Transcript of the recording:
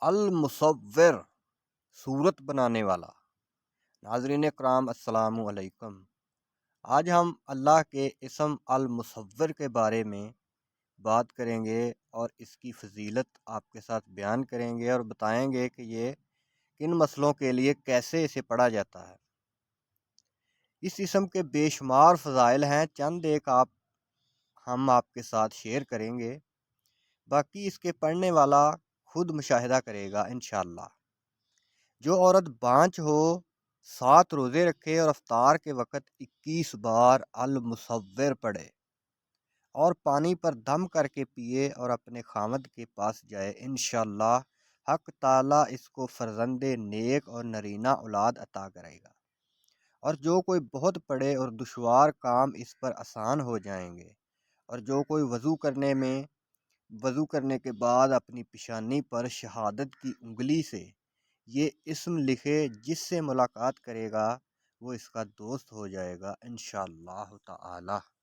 المصور، صورت بنانے والا۔ ناظرین کرام السلام علیکم۔ آج ہم اللہ کے اسم المصور کے بارے میں بات کریں گے اور اس کی فضیلت آپ کے ساتھ بیان کریں گے اور بتائیں گے کہ یہ کن مسئلوں کے لیے کیسے اسے پڑھا جاتا ہے۔ اس اسم کے بے شمار فضائل ہیں، چند ایک ہم آپ کے ساتھ شیئر کریں گے، باقی اس کے پڑھنے والا خود مشاہدہ کرے گا انشاءاللہ۔ جو عورت بانجھ ہو 7 روزے رکھے اور افطار کے وقت 21 بار المصور پڑھے اور پانی پر دم کر کے پیے اور اپنے خاوند کے پاس جائے، انشاءاللہ حق تعالیٰ اس کو فرزند نیک اور نرینہ اولاد عطا کرے گا۔ اور جو کوئی بہت پڑھے اور دشوار کام اس پر آسان ہو جائیں گے۔ اور جو کوئی وضو کرنے کے بعد اپنی پیشانی پر شہادت کی انگلی سے یہ اسم لکھے، جس سے ملاقات کرے گا وہ اس کا دوست ہو جائے گا انشاءاللہ تعالی۔